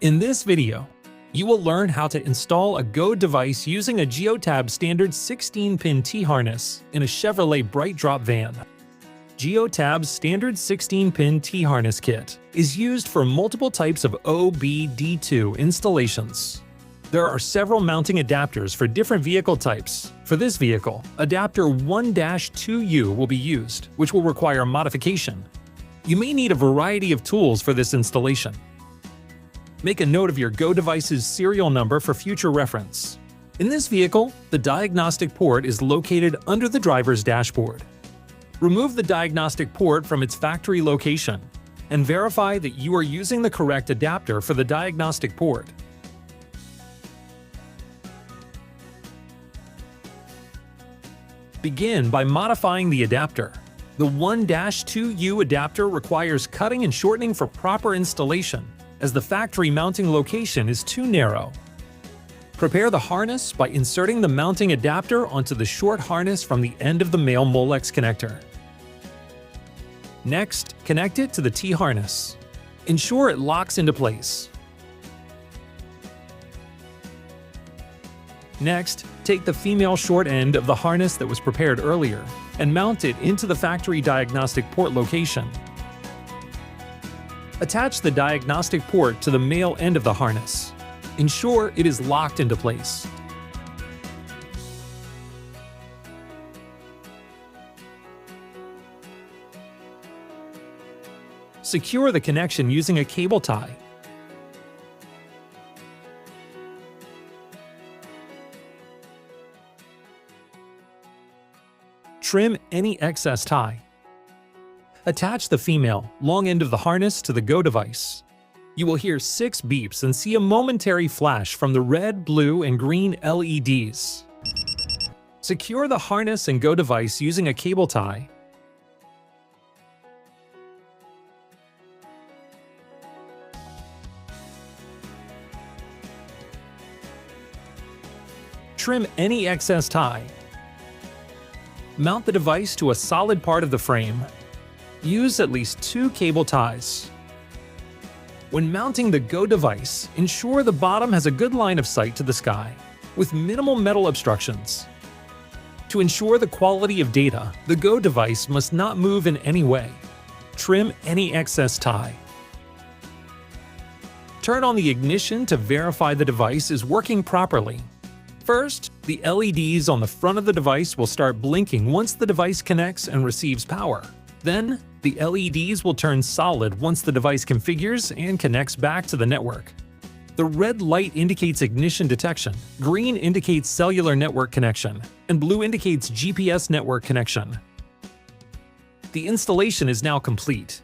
In this video, you will learn how to install a Go device using a Geotab Standard 16-pin T-harness in a Chevrolet BrightDrop van. Geotab's Standard 16-pin T-harness kit is used for multiple types of OBD2 installations. There are several mounting adapters for different vehicle types. For this vehicle, adapter 1-2U will be used, which will require modification. You may need a variety of tools for this installation. Make a note of your Go device's serial number for future reference. In this vehicle, the diagnostic port is located under the driver's dashboard. Remove the diagnostic port from its factory location and verify that you are using the correct adapter for the diagnostic port. Begin by modifying the adapter. The 1-2U adapter requires cutting and shortening for proper installation, as the factory mounting location is too narrow. Prepare the harness by inserting the mounting adapter onto the short harness from the end of the male Molex connector. Next, connect it to the T-harness. Ensure it locks into place. Next, take the female short end of the harness that was prepared earlier and mount it into the factory diagnostic port location. Attach the diagnostic port to the male end of the harness. Ensure it is locked into place. Secure the connection using a cable tie. Trim any excess tie. Attach the female, long end of the harness to the Go device. You will hear 6 beeps and see a momentary flash from the red, blue, and green LEDs. Secure the harness and Go device using a cable tie. Trim any excess tie. Mount the device to a solid part of the frame. Use at least 2 cable ties. When mounting the Go device, ensure the bottom has a good line of sight to the sky, with minimal metal obstructions. To ensure the quality of data, the Go device must not move in any way. Trim any excess tie. Turn on the ignition to verify the device is working properly. First, the LEDs on the front of the device will start blinking once the device connects and receives power. Then, the LEDs will turn solid once the device configures and connects back to the network. The red light indicates ignition detection, green indicates cellular network connection, and blue indicates GPS network connection. The installation is now complete.